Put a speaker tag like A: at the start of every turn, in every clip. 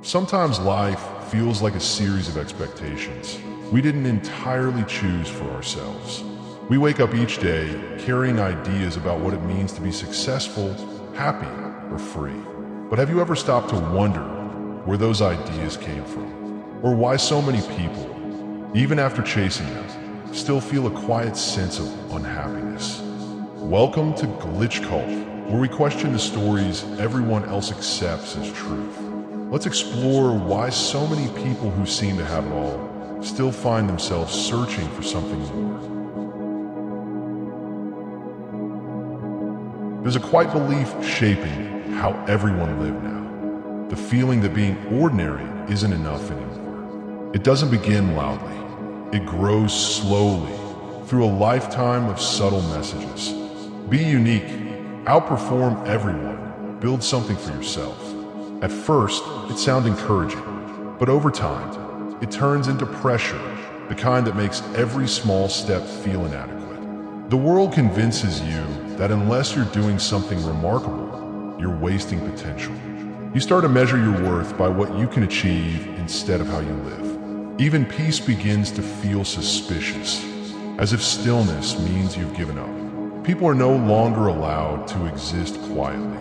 A: Sometimes life feels like a series of expectations we didn't entirely choose for ourselves. We wake up each day carrying ideas about what it means to be successful, happy, or free. But have you ever stopped to wonder where those ideas came from? Or why so many people, even after chasing them, still feel a quiet sense of unhappiness? Welcome to Glitch Cult, where we question the stories everyone else accepts as truth. Let's explore why so many people who seem to have it all still find themselves searching for something more. There's a quiet belief shaping how everyone lives now. The feeling that being ordinary isn't enough anymore. It doesn't begin loudly. It grows slowly through a lifetime of subtle messages. Be unique, outperform everyone, build something for yourself. At first, it sounds encouraging, but over time, it turns into pressure, the kind that makes every small step feel inadequate. The world convinces you that unless you're doing something remarkable, you're wasting potential. You start to measure your worth by what you can achieve instead of how you live. Even peace begins to feel suspicious, as if stillness means you've given up. People are no longer allowed to exist quietly.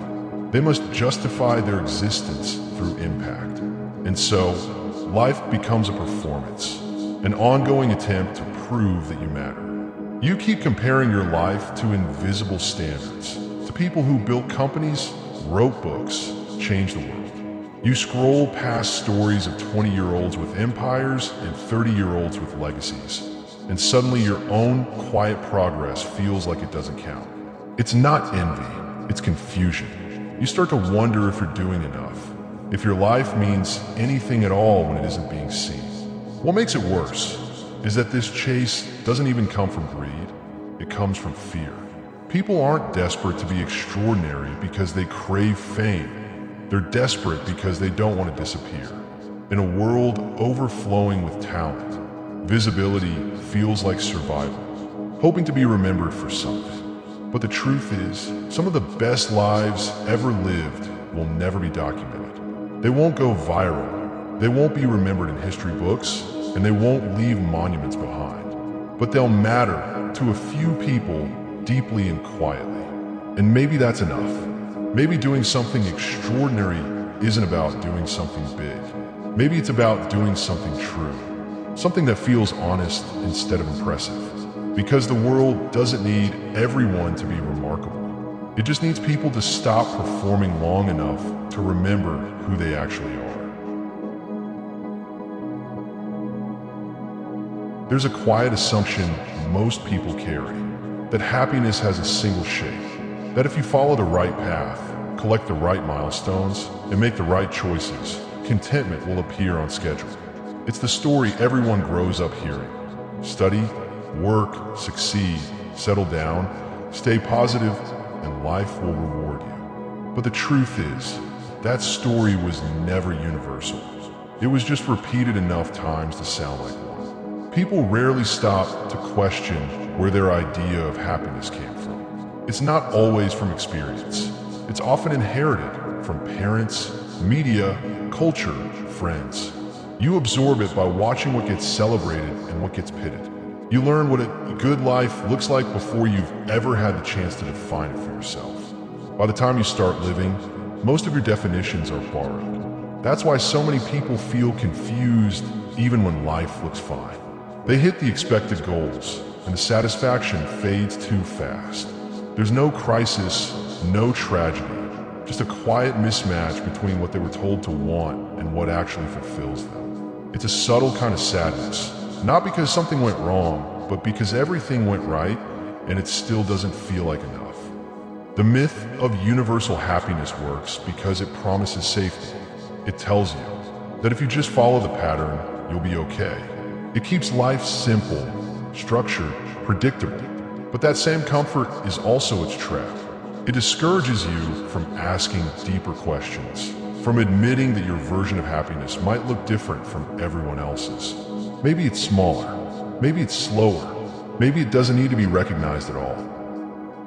A: They must justify their existence through impact. And so, life becomes a performance, an ongoing attempt to prove that you matter. You keep comparing your life to invisible standards, to people who built companies, wrote books, changed the world. You scroll past stories of 20-year-olds with empires and 30-year-olds with legacies, and suddenly your own quiet progress feels like it doesn't count. It's not envy, it's confusion. You start to wonder if you're doing enough, if your life means anything at all when it isn't being seen. What makes it worse is that this chase doesn't even come from greed, it comes from fear. People aren't desperate to be extraordinary because they crave fame. They're desperate because they don't want to disappear. In a world overflowing with talent, visibility feels like survival, hoping to be remembered for something. But the truth is, some of the best lives ever lived will never be documented. They won't go viral, they won't be remembered in history books, and they won't leave monuments behind. But they'll matter to a few people deeply and quietly. And maybe that's enough. Maybe doing something extraordinary isn't about doing something big. Maybe it's about doing something true, something that feels honest instead of impressive. Because the world doesn't need everyone to be remarkable. It just needs people to stop performing long enough to remember who they actually are. There's a quiet assumption most people carry, that happiness has a single shape, that if you follow the right path, collect the right milestones, and make the right choices, contentment will appear on schedule. It's the story everyone grows up hearing. Study, work, succeed, settle down, stay positive, and life will reward you. But the truth is, that story was never universal. It was just repeated enough times to sound like one. People rarely stop to question where their idea of happiness came from. It's not always from experience. It's often inherited from parents, media, culture, friends. You absorb it by watching what gets celebrated and what gets pitted. You learn what a good life looks like before you've ever had the chance to define it for yourself. By the time you start living, most of your definitions are borrowed. That's why so many people feel confused even when life looks fine. They hit the expected goals, and the satisfaction fades too fast. There's no crisis, no tragedy, just a quiet mismatch between what they were told to want and what actually fulfills them. It's a subtle kind of sadness. Not because something went wrong, but because everything went right and it still doesn't feel like enough. The myth of universal happiness works because it promises safety. It tells you that if you just follow the pattern, you'll be okay. It keeps life simple, structured, predictable. But that same comfort is also its trap. It discourages you from asking deeper questions, from admitting that your version of happiness might look different from everyone else's. Maybe it's smaller, maybe it's slower, maybe it doesn't need to be recognized at all.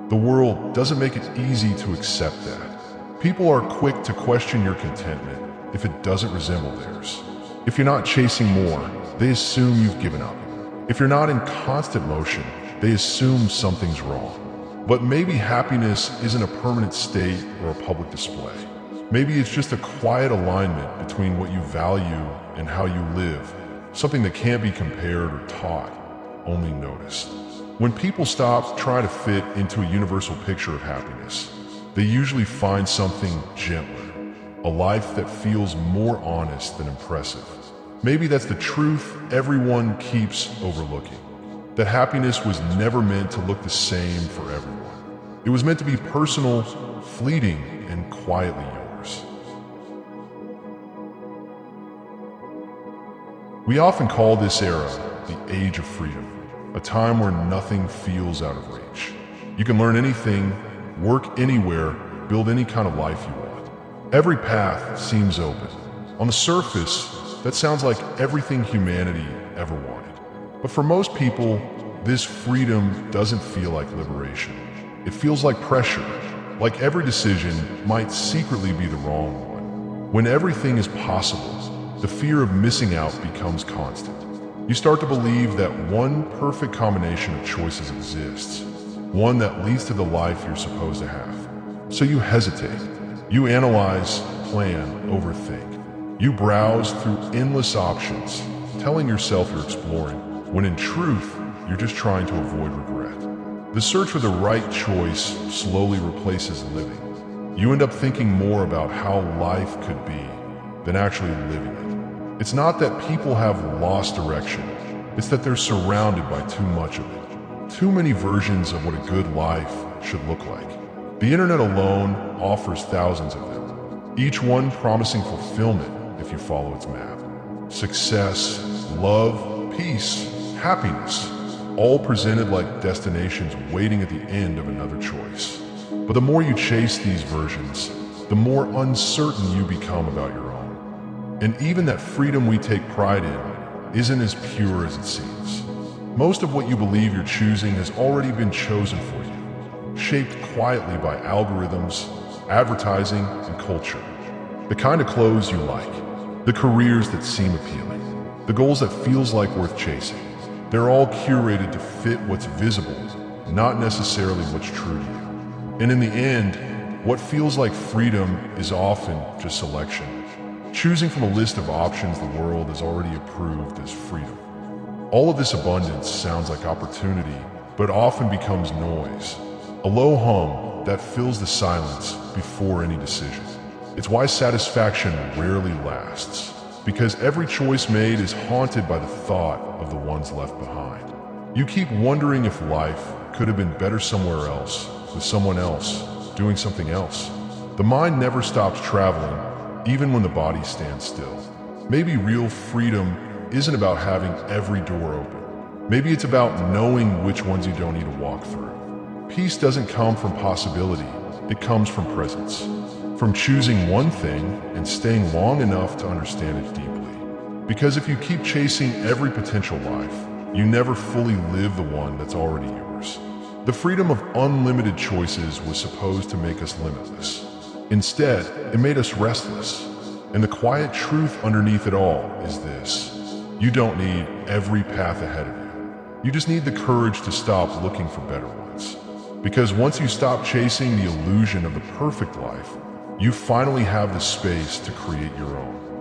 A: The world doesn't make it easy to accept that. People are quick to question your contentment, if it doesn't resemble theirs. If you're not chasing more, they assume you've given up. If you're not in constant motion, they assume something's wrong. But maybe happiness isn't a permanent state or a public display. Maybe it's just a quiet alignment between what you value and how you live, something that can't be compared or taught, only noticed. When people stop trying to fit into a universal picture of happiness, they usually find something gentler, a life that feels more honest than impressive. Maybe that's the truth everyone keeps overlooking, that happiness was never meant to look the same for everyone. It was meant to be personal, fleeting, and quietly yours. We often call this era the age of freedom, a time where nothing feels out of reach. You can learn anything, work anywhere, build any kind of life you want. Every path seems open. On the surface, that sounds like everything humanity ever wanted. But for most people, this freedom doesn't feel like liberation. It feels like pressure, like every decision might secretly be the wrong one. When everything is possible, the fear of missing out becomes constant. You start to believe that one perfect combination of choices exists, one that leads to the life you're supposed to have. So you hesitate. You analyze, plan, overthink. You browse through endless options, telling yourself you're exploring, when in truth, you're just trying to avoid regret. The search for the right choice slowly replaces living. You end up thinking more about how life could be than actually living it. It's not that people have lost direction, it's that they're surrounded by too much of it. Too many versions of what a good life should look like. The internet alone offers thousands of them, each one promising fulfillment if you follow its map. Success, love, peace, happiness, all presented like destinations waiting at the end of another choice. But the more you chase these versions, the more uncertain you become about your own. And even that freedom we take pride in isn't as pure as it seems. Most of what you believe you're choosing has already been chosen for you, shaped quietly by algorithms, advertising, and culture. The kind of clothes you like, the careers that seem appealing, the goals that feels like worth chasing. They're all curated to fit what's visible, not necessarily what's true to you. And in the end, what feels like freedom is often just selection. Choosing from a list of options the world has already approved as freedom. All of this abundance sounds like opportunity, but often becomes noise. A low hum that fills the silence before any decision. It's why satisfaction rarely lasts, because every choice made is haunted by the thought of the ones left behind. You keep wondering if life could have been better somewhere else, with someone else, doing something else. The mind never stops traveling, even when the body stands still. Maybe real freedom isn't about having every door open. Maybe it's about knowing which ones you don't need to walk through. Peace doesn't come from possibility, it comes from presence. From choosing one thing and staying long enough to understand it deeply. Because if you keep chasing every potential life, you never fully live the one that's already yours. The freedom of unlimited choices was supposed to make us limitless. Instead, it made us restless. And the quiet truth underneath it all is this: you don't need every path ahead of you. You just need the courage to stop looking for better ones. Because once you stop chasing the illusion of the perfect life, you finally have the space to create your own.